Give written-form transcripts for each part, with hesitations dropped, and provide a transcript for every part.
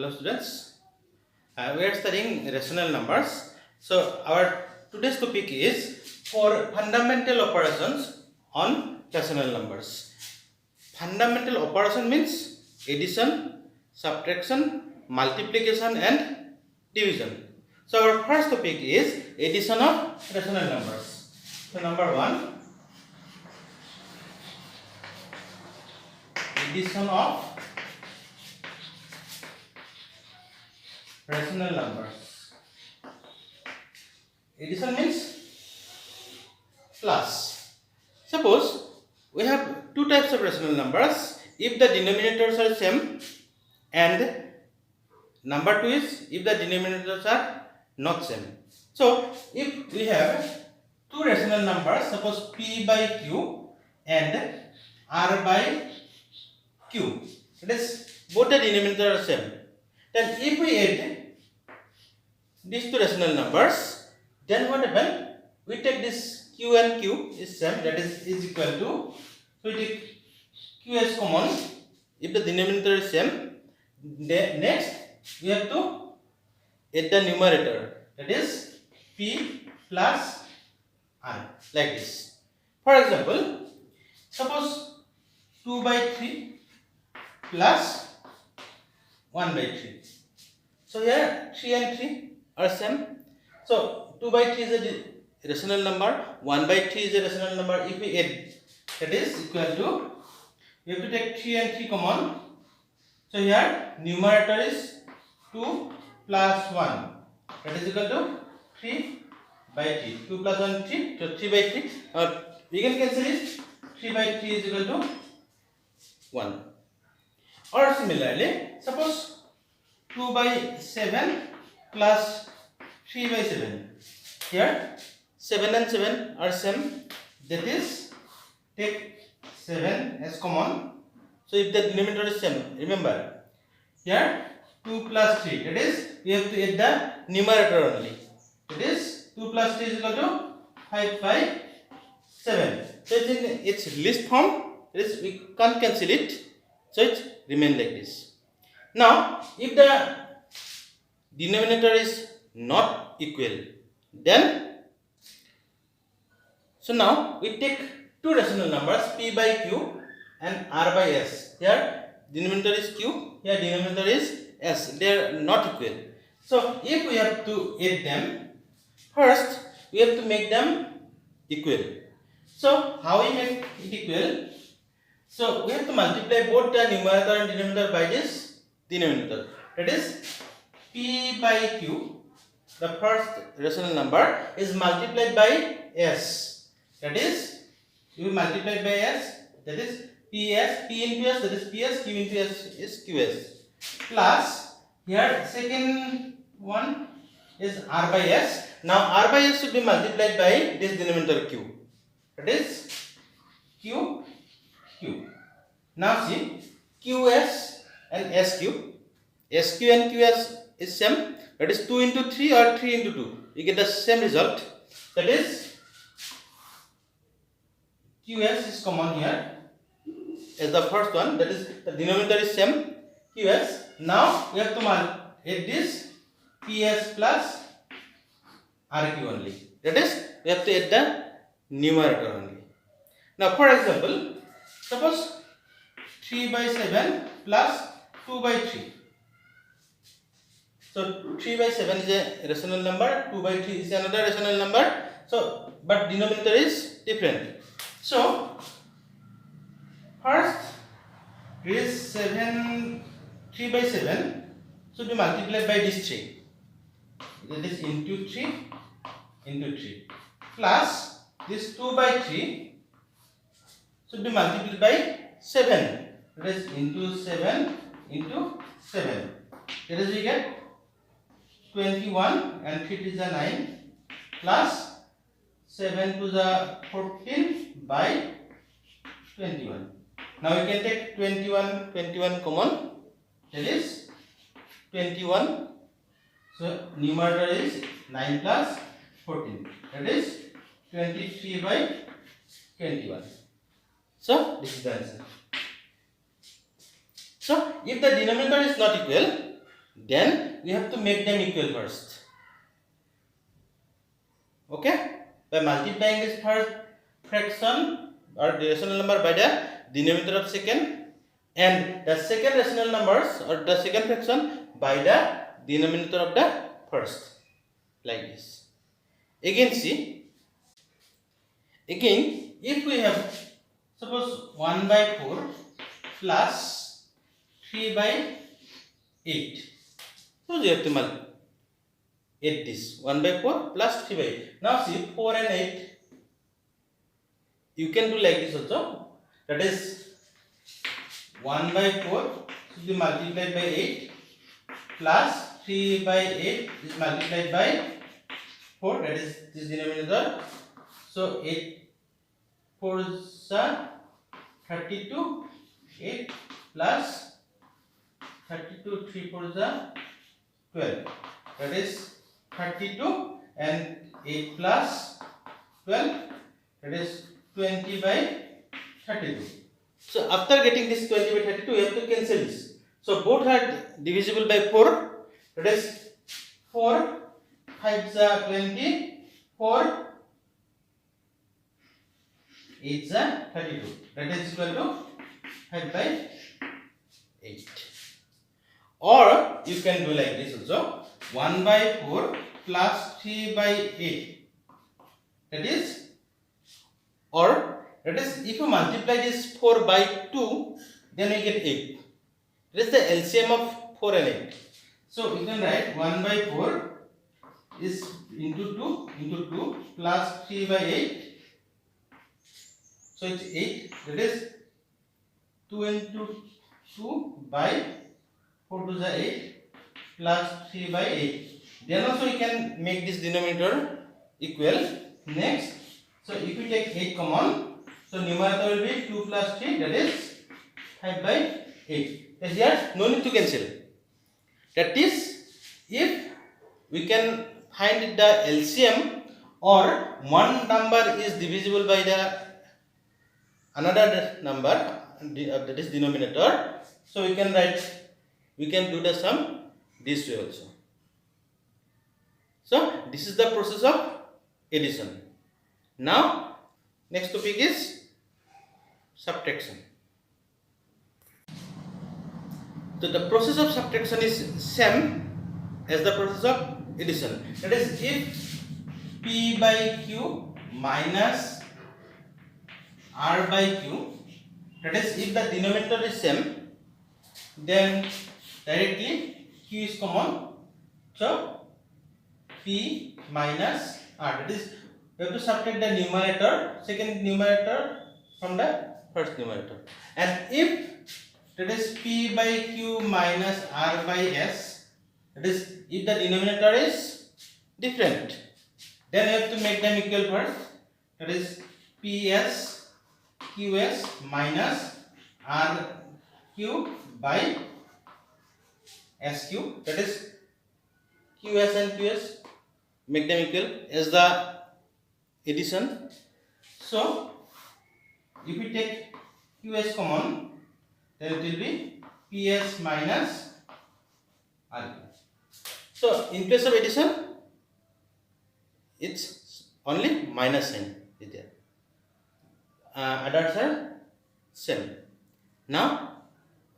Hello students, we are studying rational numbers. So our today's topic is for fundamental operations on rational numbers. Fundamental operation means addition, subtraction, multiplication and division. So our first topic is addition of rational numbers. So number 1, addition of rational numbers. Addition means plus. Suppose we have two types of rational numbers. If the denominators are same, and number 2 is if the denominators are not same. So if we have two rational numbers, suppose p by q and r by q, that is both the denominators are same, then if we add these two rational numbers, then what happens? We take this q and q is same, that is equal to, so we take q as common if the denominator is same. Next we have to add the numerator, that is p plus r, like this. For example, suppose 2 by 3 plus 1 by 3. So here 3 and 3 are same. So 2 by 3 is a rational number, 1 by 3 is a rational number. If we add, that is equal to, we have to take 3 and 3 common. So here numerator is 2 plus 1, that is equal to 3 by 3. 2 plus 1 3, so 3 by 3. We can cancel it. 3 by 3 is equal to 1. Or similarly, suppose 2 by 7 plus 3 by 7. Here 7 and 7 are same, that is take 7 as common. So if the denominator is same, remember here 2 plus 3, that is we have to add the numerator only, that is 2 plus 3 is equal to 5 by 7. So it's in its list form, that is we can't cancel it, so it remains like this. Now if the denominator is not equal, then so now we take two rational numbers p by q and r by s. Here denominator is q, here denominator is s. They are not equal. So if we have to add them, first we have to make them equal. So how we make it equal? So we have to multiply both the numerator and denominator by this denominator, that is p by q, the first rational number, is multiplied by s, that is you multiply by s, that is ps, p into s, that is ps, q into s is qs, plus here second one is r by s. Now r by s should be multiplied by this denominator q, that is q. Now see qs and sq and qs is same, that is 2 into 3 or 3 into 2, you get the same result, that is qs is common here as the first one, that is the denominator is same, qs. Now we have to add this ps plus rq only, that is we have to add the numerator only. Now for example, suppose 3 by 7 plus 2 by 3. So 3 by 7 is a rational number, 2 by 3 is another rational number. So but denominator is different. So first this 3 by 7 should be multiplied by this 3. That is into 3 plus this 2 by 3 should be multiplied by 7. That is into 7 into 7. That is we get 21 and 3 is the 9 plus 7 to the 14 by 21. Now we can take 21 common, that is 21. So numerator is 9 plus 14, that is 23 by 21. So this is the answer. So if the denominator is not equal, Then we have to make them equal first. Okay? By multiplying this first fraction or the rational number by the denominator of second, and the second rational numbers or the second fraction by the denominator of the first, like this. Again see, again if we have suppose 1 by 4 plus 3 by 8, so we have to multiply 8 this 1 by 4 plus 3 by 8. Now see 4 and 8, you can do like this also, that is 1 by 4 should be multiplied by 8 plus 3 by 8 is multiplied by 4, that is this denominator. So 8 4 is 32, 8 plus 32, 3 4 is 12, that is 32, and 8 plus 12, that is 20 by 32. So after getting this 20 by 32, we have to cancel this. So both are divisible by 4, that is 4 5 is 20, 4 8 is 32, that is equal to 5 by 8. Or you can do like this also, 1 by 4 plus 3 by 8, that is, or that is, if you multiply this 4 by 2, then we get 8. That is the LCM of 4 and 8. So you can write 1 by 4 is into 2 plus 3 by 8. So it's 8, that is 2 into 2 by 4 to the 8 plus 3 by 8. Then also you can make this denominator equal. Next, so if you take 8 common, so numerator will be 2 plus 3, that is 5 by 8. Then here no need to cancel. That is, if we can find the LCM or one number is divisible by the another number, that is denominator, so we can write, we can do the sum this way also. So this is the process of addition. Now next topic is subtraction. So the process of subtraction is same as the process of addition. That is, if P by Q minus R by Q, that is, if the denominator is same, then directly Q is common. So P minus R, that is, we have to subtract the numerator, second numerator from the first numerator. And if that is P by Q minus R by S, that is, if the denominator is different, then we have to make them equal first. That is PS QS minus RQ by SQ, that is QS and QS, make them equal as the addition. So if we take QS common, then it will be PS minus RQ. So in place of addition, it's only minus sign is there. Others are same. Now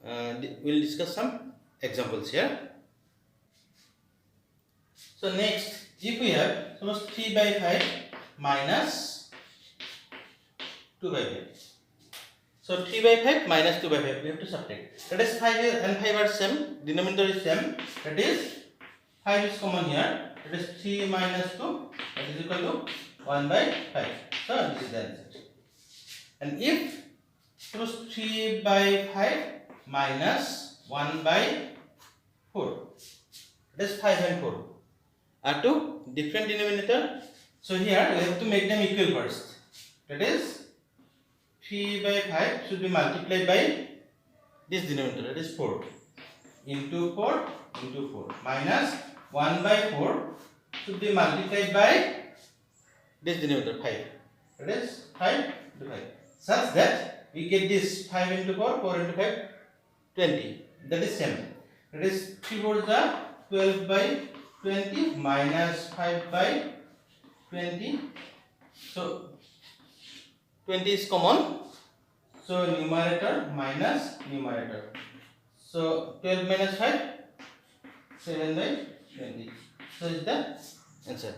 we'll discuss some examples here. So next, if we have suppose 3 by 5 minus 2 by 5. So 3 by 5 minus 2 by 5, we have to subtract. That is 5 and 5 are same, denominator is same. That is 5 is common here. That is 3 minus 2, that is equal to 1 by 5. So this is the answer. And if suppose 3 by 5 minus 1 by 4, that is 5 and 4 are two different denominator. So here we have to make them equal first. That is 3 by 5 should be multiplied by this denominator, that is 4 into 4 into 4 minus 1 by 4 should be multiplied by this denominator 5, that is 5 into 5, such that we get this 5 into 4, 4 into 5, 20, that is same. That is 3 4 is 12 by 20 minus 5 by 20. So 20 is common. So numerator minus numerator. So 12 minus 5, 7 by 20. So is the answer.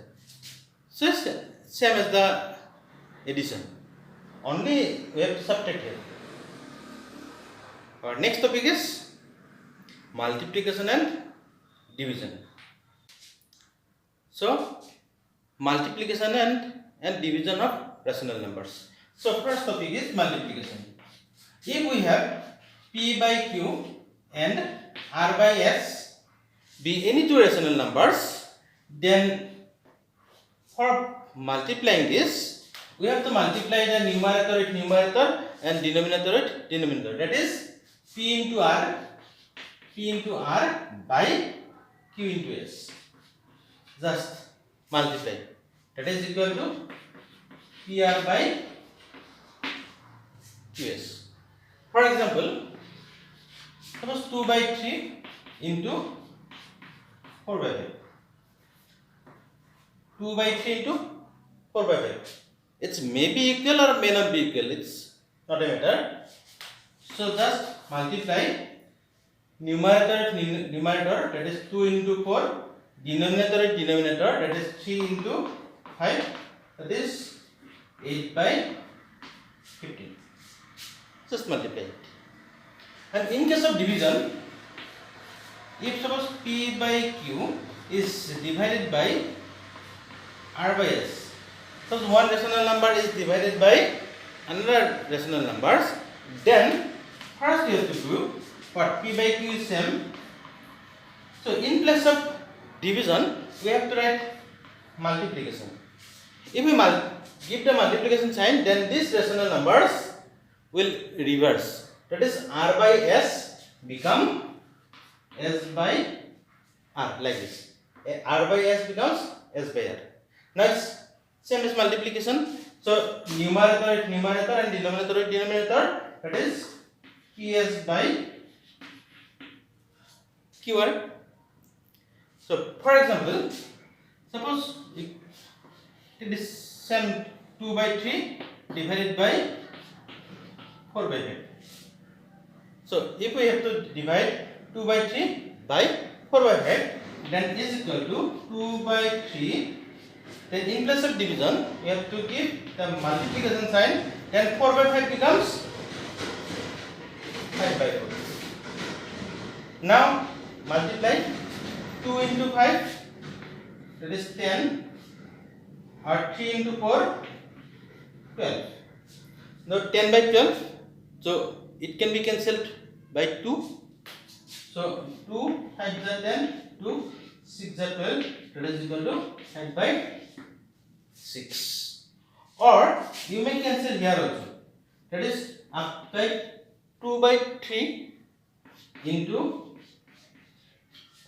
So it's same as the addition. Only we have to subtract here. Our next topic is multiplication and division. So multiplication and division of rational numbers. So first topic is multiplication. If we have P by Q and R by S be any two rational numbers, then for multiplying this, we have to multiply the numerator with numerator and denominator with denominator. That is P into R by Q into S. Just multiply. That is equal to PR by QS. For example, suppose 2 by 3 into 4 by 5. 2 by 3 into 4 by 5. It's may be equal or may not be equal. It's not a matter. So just multiply numerator with numerator, that is 2 into 4. Denominator with denominator, that is 3 into 5. That is 8 by 15. Just multiply it. And in case of division, if suppose P by Q is divided by R by S, suppose one rational number is divided by another rational numbers, then first we have to do what? P by Q is same. So in place of division, we have to write multiplication. If we give the multiplication sign, then these rational numbers will reverse. That is R by S become S by R, like this. R by S becomes S by R. Now it's same as multiplication. So numerator with numerator and denominator with denominator, that is PS by QR. So for example, suppose it is same 2 by 3 divided by 4 by 5. So if we have to divide 2 by 3 by 4 by 5, then is equal to 2 by 3. Then in place of division, we have to give the multiplication sign. Then 4 by 5 becomes 5 by 4. Now multiply 2 into 5, that is 10, or 3 into 4, 12. Now 10 by 12, so it can be cancelled by 2. So 2 5 is 10, 2 6 is 12, that is equal to 5 by 6. Or you may cancel here also. That is apply 2 by 3 into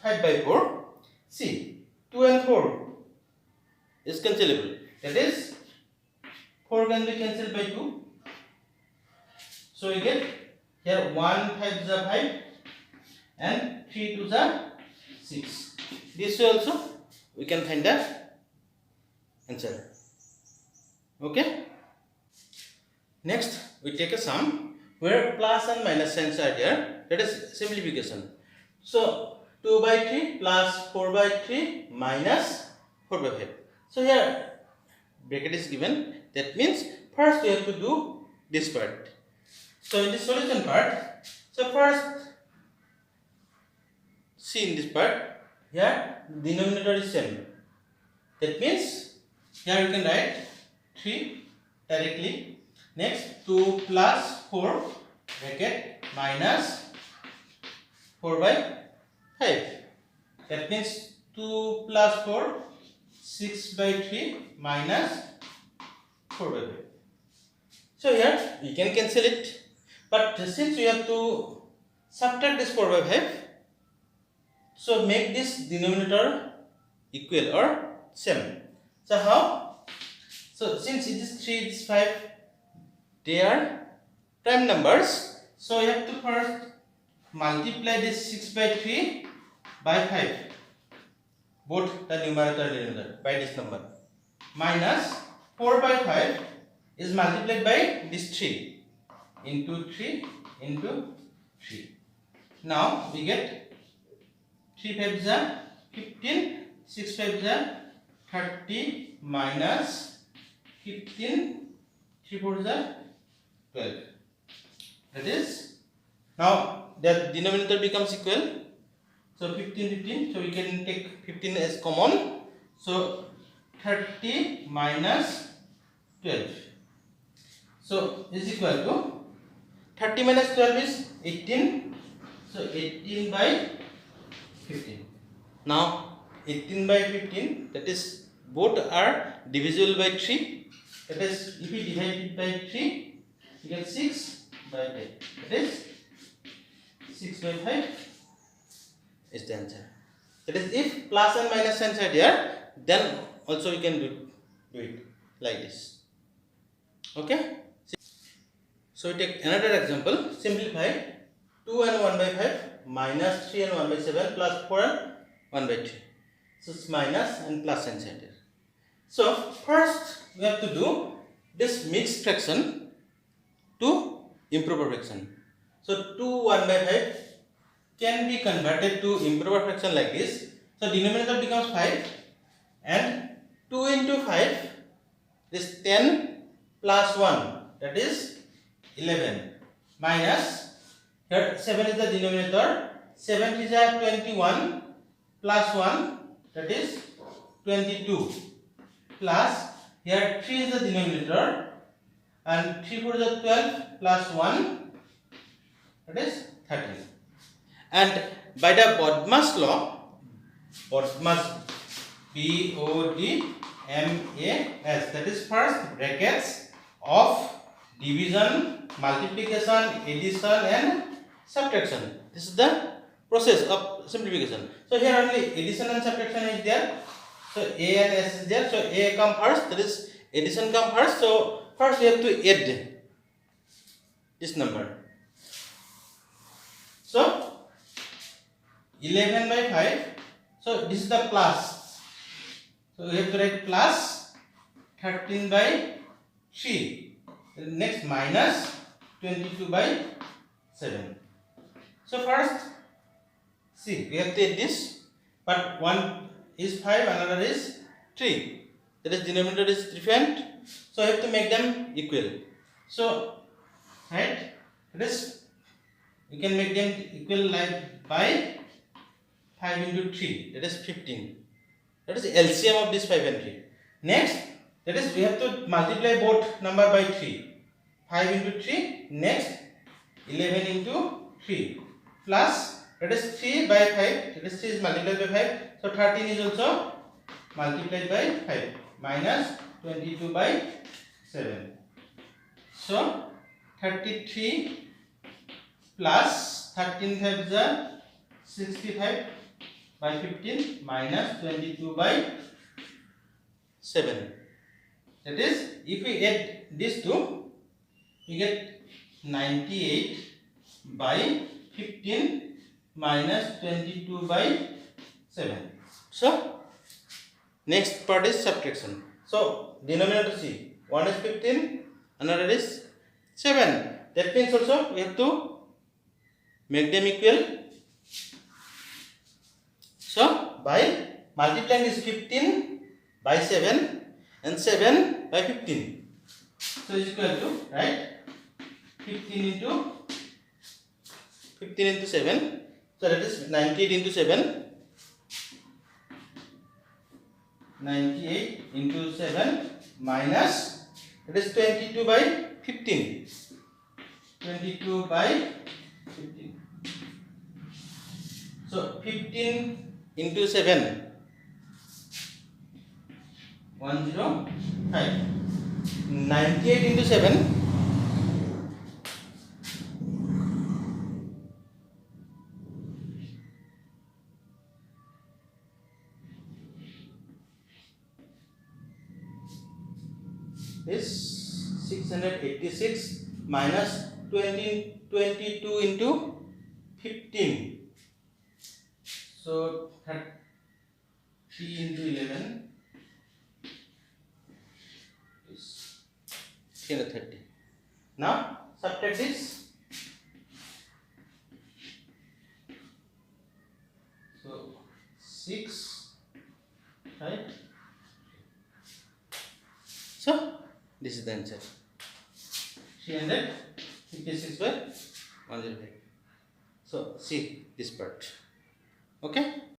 5 by 4. See, 2 and 4 is cancelable. That is 4 can be cancelled by 2. So we get here 1 5 is 5 and 3 2 is 6. This way also we can find the answer. Okay. Next we take a sum where plus and minus signs are there. That is simplification. So 2 by 3 plus 4 by 3 minus 4 by 5. So here bracket is given. That means first we have to do this part. So in the solution part, so first see in this part, here denominator is same. That means here you can write 3 directly. Next 2 plus 4 bracket minus 4 by 5. That means 2 plus 4 6 by 3 minus 4 by 5. So here we can cancel it. But since we have to subtract this 4 by 5, so make this denominator equal or same. So how? So since it is 3, it is 5, they are prime numbers. So we have to first multiply this 6 by 3 by 5, both the numerator and denominator, by this number, minus 4 by 5 is multiplied by this 3 into 3 into 3. Now we get 3 5s are 15, 6 5s are 30 minus 15, 3 4s are 12. That is, now the denominator becomes equal. So 15 15, so we can take 15 as common. So 30 minus 12. So is equal to 30 minus 12 is 18. So 18 by 15. Now 18 by 15, that is both are divisible by 3. That is, if we divide it by 3, we get 6 by 10. That is 6 by 5 is the answer. That is, if plus and minus signs are there, then also we can do it like this. Okay. So we take another example. Simplify 2 and 1 by 5 minus 3 and 1 by 7 plus 4 and 1 by 3. So it's minus and plus signs are there. So first we have to do this mixed fraction to improper fraction. So 2 1 by 5 can be converted to improper fraction like this. So denominator becomes 5 and 2 into 5 is 10 plus 1, that is 11, minus here 7 is the denominator, 7 is 21 plus 1, that is 22, plus here 3 is the denominator and 3 4 is 12 plus 1, that is 13. And by the Bodmas law, Bodmas, BODMAS, that is first brackets of division, multiplication, addition and subtraction. This is the process of simplification. So here only addition and subtraction is there. So A and S is there. So A come first, that is addition come first. So first we have to add this number. So 11 by 5. So this is the plus. So we have to write plus 13 by 3. Next minus 22 by 7. So first, see, we have to add this, but one is 5, another is 3. That is, denominator is different. So I have to make them equal. So, right, that is, we can make them equal like by 5 into 3, that is 15. That is LCM of this 5 and 3. Next, that is, we have to multiply both number by 3. 5 into 3, next 11 into 3, plus, that is 3 by 5, that is 3 is multiplied by 5. So 13 is also multiplied by 5, minus 22 by 7. So 33 plus 13 5 is 65 by 15 minus 22 by 7. That is, if we add these two, we get 98 by 15 minus 22 by 7. So next part is subtraction. So denominator see, one is 15, another is 7. That means also we have to make them equal. So by multiplying this 15 by 7 and 7 by 15. So is equal to, right, 15 into 7. So that is 98 into 7. 98 into 7 minus, that is 22 by 15. 22 by 15. So 15 into 7. 105. 98 into 7. Is 686 minus 22 into 15. So 30 into 11 is 330. Now subtract this. So 6, right? So this is the answer. 356 by 105. So see this part. Okay.